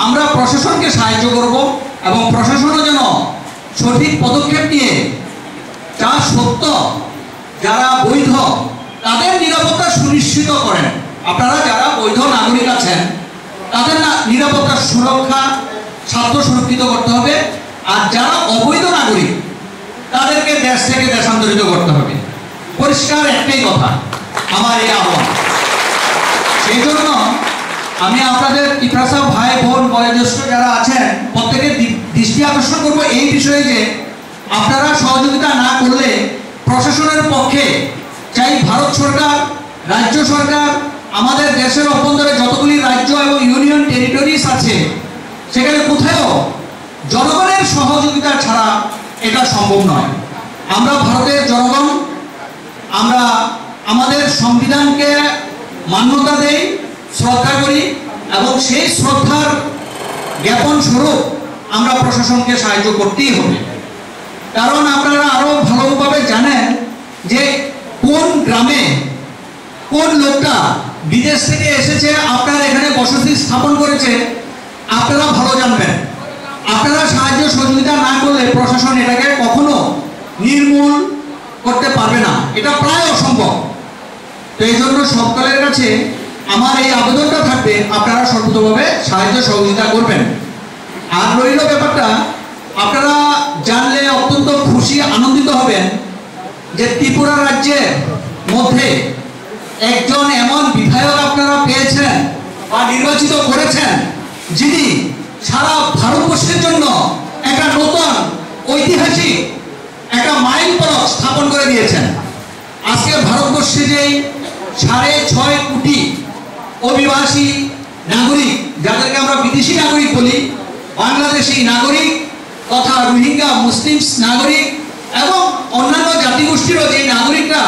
আমরা প্রশাসনকে সাহায্য করব এবং প্রশাসনও যেন সঠিক পদক্ষেপ নিয়ে যা সত্য, যারা বৈধ তাদের নিরাপত্তা সুনিশ্চিত করেন। আপনারা যারা বৈধ নাগরিক আছেন তাদের নিরাপত্তার সুরক্ষা স্বার্থ সুরক্ষিত করতে হবে, আর যারা অবৈধ নাগরিক তাদেরকে দেশ থেকে দেশান্তরিত করতে হবে। পরিষ্কার একটাই কথা আমার এই আহ্বান। সেই জন্য আমি আপনাদের টিপ্রাসা ভাই বোন বয়োজ্যেষ্ঠ যারা আছেন প্রত্যেকের দৃষ্টি আকর্ষণ করব এই বিষয়ে যে আপনারা সহযোগিতা না করলে প্রশাসনের পক্ষে চাই ভারত সরকার, রাজ্য সরকার, আমাদের দেশের অভ্যন্তরে যতগুলি রাজ্য এবং ইউনিয়ন টেরিটরিজ আছে সেখানে কোথাও জনগণের সহযোগিতা ছাড়া এটা সম্ভব নয়। আমরা ভারতের জনগণ, আমরা আমাদের সংবিধানকে মান্যতা দেই, শ্রদ্ধা করি এবং সেই শ্রদ্ধার জ্ঞাপন স্বরূপ আমরা প্রশাসনকে সাহায্য করতেই হবে। কারণ আপনারা আরো ভালোভাবে জানেন যে কোন গ্রামে কোন লোকটা বিদেশ থেকে এসেছে, আপনার এখানে বসতি স্থাপন করেছে, আপনারা ভালো জানবেন। আপনারা সাহায্য সহযোগিতা না করলে প্রশাসন এটাকে কখনো নির্মূল করতে পারবে না, এটা প্রায় অসম্ভব। তো এই জন্য সকলের কাছে আমার এই আবেদনটা থাকবে, আপনারা সর্বতভাবে সাহায্য সহযোগিতা করবেন। আর রইল ব্যাপারটা, আপনারা জানলে অত্যন্ত খুশি আনন্দিত হবেন যে ত্রিপুরা রাজ্যের মধ্যে একজন এমন বিধায়ক আপনারা পেয়েছেন বা নির্বাচিত করেছেন যিনি সারা ভারতবর্ষের জন্য একটা নতুন ঐতিহাসিক একটা মাইল ফলক স্থাপন করে দিয়েছেন। আজকে ভারতবর্ষে যে 6.5 কোটি অভিবাসী নাগরিক, যাদেরকে আমরা বিদেশি নাগরিক বলি, বাংলাদেশি নাগরিক তথা রোহিঙ্গা মুসলিম নাগরিক এবং অন্যান্য জাতিগোষ্ঠীরও যে নাগরিকরা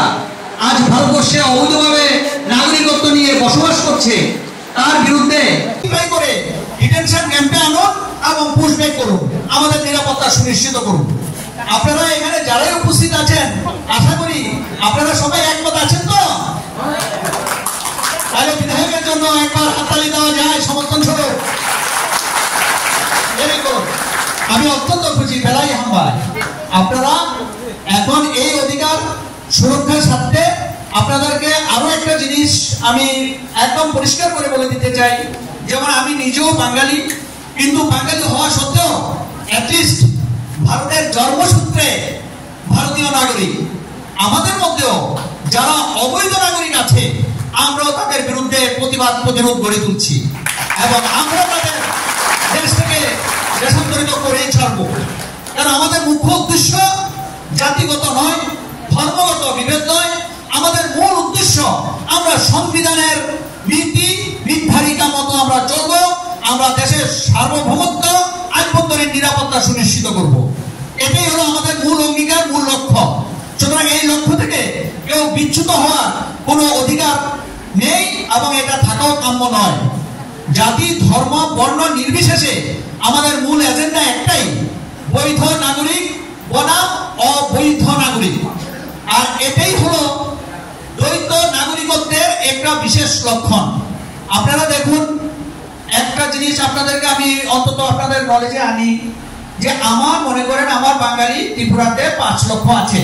আজ ভারতবর্ষে অবৈধভাবে নাগরিকত্ব নিয়ে বসবাস করছে, তার বিরুদ্ধে করে ডিটেনশন ক্যাম্পে আনুন এবং পুশব্যাক করুন, আমাদের নিরাপত্তা সুনিশ্চিত করুন। আপনারা এখানে যারাই উপস্থিত আছেন আশা করি আপনারা সবাই একমত আছেন তো? তাহলে বিধায়কের জন্য একবার হাততালি দেওয়া যায় সমর্থন স্বরূপ। আমি অত্যন্ত খুশি বেলাই হাম্বাই আপনারা এখন এই অধিকার সুরক্ষার সাথে আপনাদেরকে আরো একটা জিনিস আমি একদম পরিষ্কার করে বলে দিতে চাই। যেমন আমি নিজেও বাঙালি, কিন্তু বাঙালি হওয়া সত্ত্বেও অ্যাটলিস্ট ভারতের জন্মসূত্রে ভারতীয় নাগরিক। আমাদের মধ্যেও যারা অবৈধ নাগরিক আছে আমরাও তাদের বিরুদ্ধে প্রতিবাদ প্রতিরোধ গড়ে তুলছি এবং আমরা তাদের দেশ থেকে দেশান্তরিত করেই ছাড়বো। কারণ আমাদের মুখ্য উদ্দেশ্য জাতিগত নয়, ধর্মগত বিভেদ নয়। আমাদের মূল উদ্দেশ্য আমরা সংবিধানের নীতি নির্ধারিকা মতো আমরা চলব, আমরা দেশের সার্বভৌমত্ব আভ্যন্তরীণ নিরাপত্তা সুনিশ্চিত করব। এটাই হলো আমাদের মূল অঙ্গীকার, মূল লক্ষ্য। সুতরাং এই লক্ষ্য থেকে কেউ বিচ্যুত হওয়ার কোনো অধিকার নেই এবং এটা থাকাও কাম্য নয়। জাতি ধর্ম বর্ণ নির্বিশেষে আমাদের মূল এজেন্ডা একটাই, বৈধ নাগরিক বনাম অবৈধ নাগরিক। আর এটাই হলো দ্বৈত নাগরিকত্বের একটা বিশেষ লক্ষণ। আপনারা দেখুন, একটা জিনিস আপনাদেরকে আমি অন্তত আপনাদের নলেজে আনি যে আমার মনে করেন আমার বাঙালি ত্রিপুরাতে 5 লক্ষ আছে।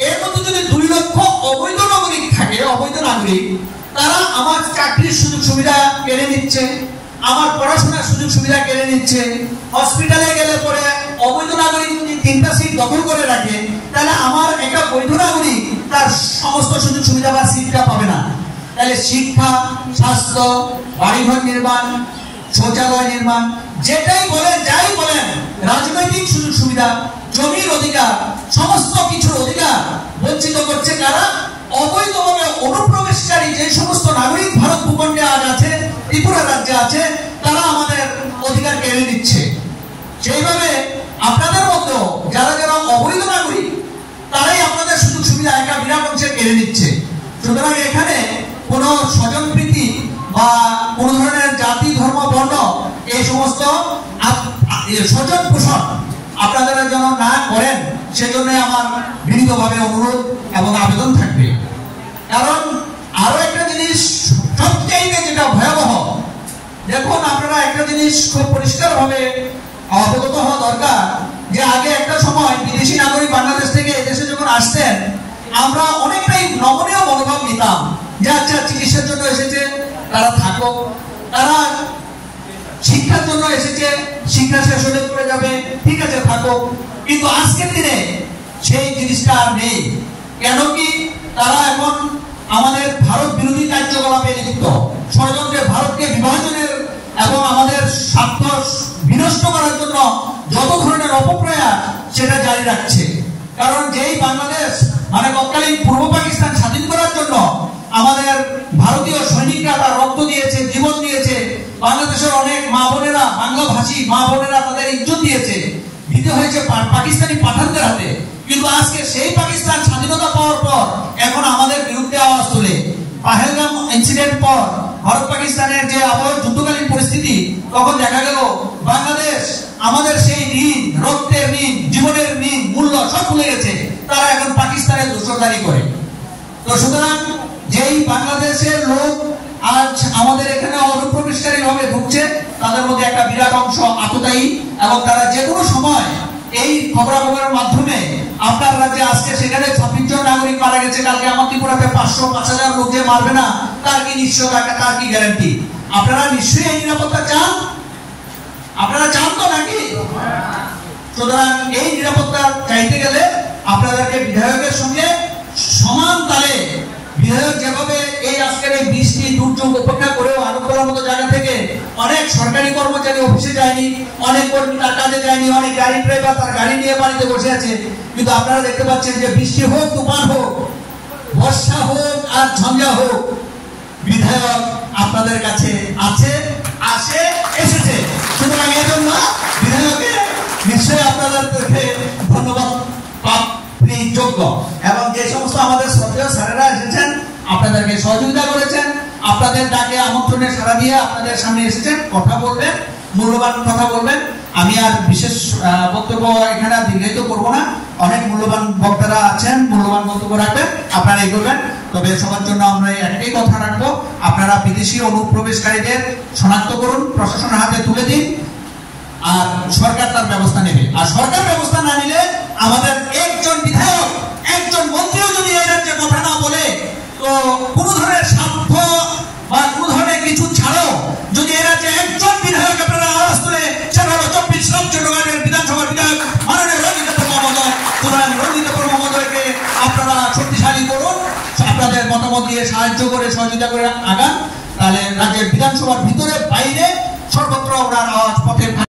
এর মধ্যে যদি 2 লক্ষ অবৈধ নাগরিক থাকে, অবৈধ নাগরিক, তারা আমার চাকরির সুযোগ সুবিধা কেড়ে নিচ্ছে, আমার পড়াশোনার সুযোগ সুবিধা কেড়ে নিচ্ছে। হসপিটালে গেলে পরে অবৈধ নাগরিক যদি 3টা সিট দখল করে রাখে, তাহলে আমার একটা বৈধ নাগরিক তার সমস্ত সুযোগ সুবিধা বা সিটটা পাবে না। তাহলে শিক্ষা, স্বাস্থ্য, বাড়িঘর নির্মাণ, শৌচালয় নির্মাণ, যেটাই বলেন যাই বলেন, রাজনৈতিক সুযোগ সুবিধা, জমির অধিকার, সমস্ত কিছুর অধিকার বঞ্চিত করছে কারা? অবৈধভাবে অনুপ্রবেশকারী যে সমস্ত নাগরিক ভারত ভূখণ্ডে আজ আছে, ত্রিপুরা রাজ্যে আছে, তারা আমাদের অধিকার কেড়ে নিচ্ছে। সেইভাবে আপনাদের মতো যারা যারা অবৈধ নাগরিক তারাই আপনাদের সুযোগ সুবিধা একটা বিরাট অংশে কেড়ে নিচ্ছে। সুতরাং এখানে কোন স্বজনপ্রীতি বা কোন ধরনের জাতি ধর্ম বর্ণ এই সমস্ত স্বজন পোষণ আপনারা যেন না করেন, সেজন্য আমার বিনীতভাবে অনুরোধ এবং আবেদন থাকবে। কারণ আরো একটা জিনিস সবচেয়ে যেটা ভয়াবহ, দেখুন, আপনারা একটা জিনিস খুব পরিষ্কারভাবে অবগত হওয়া দরকার যে আগে একটা সময় বিদেশি নাগরিক বাংলাদেশ থেকে এদেশে যখন আসতেন, আমরা অনেকটাই নমনীয় মনোভাব নিতাম যে আচ্ছা চিকিৎসার জন্য এসেছে, তারা থাকুক, তারা শিক্ষার জন্য এসেছে, শিক্ষা শেষ হলে করে যাবে, ঠিক আছে থাকুক। কিন্তু আজকের দিনে সেই জিনিসটা আর নেই। কেন কি? তারা এখন আমাদের ভারত বিরোধী কার্যকলাপে লিপ্ত, ষড়যন্ত্রে ভারতকে বিভাজনের এবং আমাদের স্বার্থ বিনষ্ট করার জন্য যত ধরনের অপপ্রয়াস সেটা জারি রাখছে। কারণ যেই বাংলাদেশ মানে তৎকালীন পূর্ব পাকিস্তান স্বাধীন করার জন্য আমাদের ভারতীয় সৈনিকরা তার রক্ত দিয়েছে, জীবন দিয়েছে, বাংলাদেশের অনেক মা বোনেরা, বাংলা ভাষী মা বোনেরা তাদের ইজ্জত দিয়েছে, দিতে হয়েছে পাকিস্তানি পাঠানদের হাতে। কিন্তু আজকে সেই পাকিস্তান স্বাধীনতা পাওয়ার পর এখন আমাদের বিরুদ্ধে আওয়াজ তোলে। পাহেলগাম ইনসিডেন্ট পর ভারত পাকিস্তানের যে আবার যুদ্ধকালীন পরিস্থিতি, তখন দেখা গেল বাংলাদেশ আমাদের সেই ঋণ, রক্তের ঋণ, জীবনের ঋণ মূল্য সব ভুলে গেছে, তারা এখন পাকিস্তানের দোসরদারি করে। তো সুতরাং যেই বাংলাদেশের লোক আজ আমাদের এখানে অনুপ্রবেশকারী ভাবে ঢুকছে, তাদের মধ্যে একটা বিরাট অংশ আততায়ী, এবং তারা যে কোনো সময় এই খবরাখবরের মাধ্যমে আপনার রাজ্যে আজকে সেখানে 26 জন নাগরিক মারা গেছে, কালকে আমার ত্রিপুরাতে 500-5000 লোক যে মারবে না, তার কি নিশ্চয়তা, তার কি গ্যারান্টি? আপনারা নিশ্চয়ই এই নিরাপত্তা চান? আপনারা চান তো নাকি? সুতরাং এই নিরাপত্তা চাইতে গেলে আপনাদেরকে বিধায়কের সঙ্গে সমান তালে, বিধায়ক যেভাবে এই আজকের এই বৃষ্টি দুর্যোগ উপেক্ষা করেও আগরতলার মতো জায়গা থেকে অনেক সরকারি কর্মচারী অফিসে যায়নি, অনেক কর্মী তার কাজে যায়নি, অনেক গাড়ি ড্রাইভার তার গাড়ি নিয়ে বাড়িতে বসে আছে, কিন্তু আপনারা দেখতে পাচ্ছেন যে বৃষ্টি হোক, তুফান হোক, বর্ষা হোক আর ঝঞ্ঝা হোক, বিধায়ক আপনাদের কাছে আছে, আসে, এসেছে। সুতরাং এই জন্য বিধায়কের নিশ্চয়ই আপনাদেরকে ধন্যবাদ যোগ্য। এবং যে সমস্ত আমাদের শ্রদ্ধেয় স্যারেরা এসেছেন, আপনাদেরকে সহযোগিতা করেছেন, আপনাদের ডাকে আমন্ত্রণে সাড়া দিয়ে আপনাদের সামনে এসেছেন, কথা বলবেন, মূল্যবান কথা বলবেন। আমি আর বিশেষ বক্তব্য এখানে দীর্ঘায়িত করব না, অনেক মূল্যবান বক্তারা আছেন, মূল্যবান বক্তব্য রাখবেন, আপনারা এগোবেন। তবে সবার জন্য আমরা একটাই কথা রাখবো, আপনারা বিদেশি অনুপ্রবেশকারীদের শনাক্ত করুন, প্রশাসনের হাতে তুলে দিন, আর সরকার তার ব্যবস্থা নেবে। আর সরকার ব্যবস্থা না নিলে আমাদের একজন বিধায়ক, একজন মন্ত্রীও যদি এই রাজ্যে কথা না বলে, তো কোন ধরনের স্বার্থ বা কোন ধরনের কিছু ছাড়াও যদি এই রাজ্যে একজন বিধায়ক আপনারা আওয়াজ তুলে, সেটা হলো 24 লক্ষ টাকার বিধানসভার বিধায়ক মাননীয় রঞ্জিত মহোদয়। সুতরাং রঞ্জিত মহোদয়কে আপনারা শক্তিশালী করুন, আপনাদের মতামত দিয়ে সাহায্য করে, সহযোগিতা করে আগান, তাহলে রাজ্যের বিধানসভার ভিতরে বাইরে সর্বত্র ওনার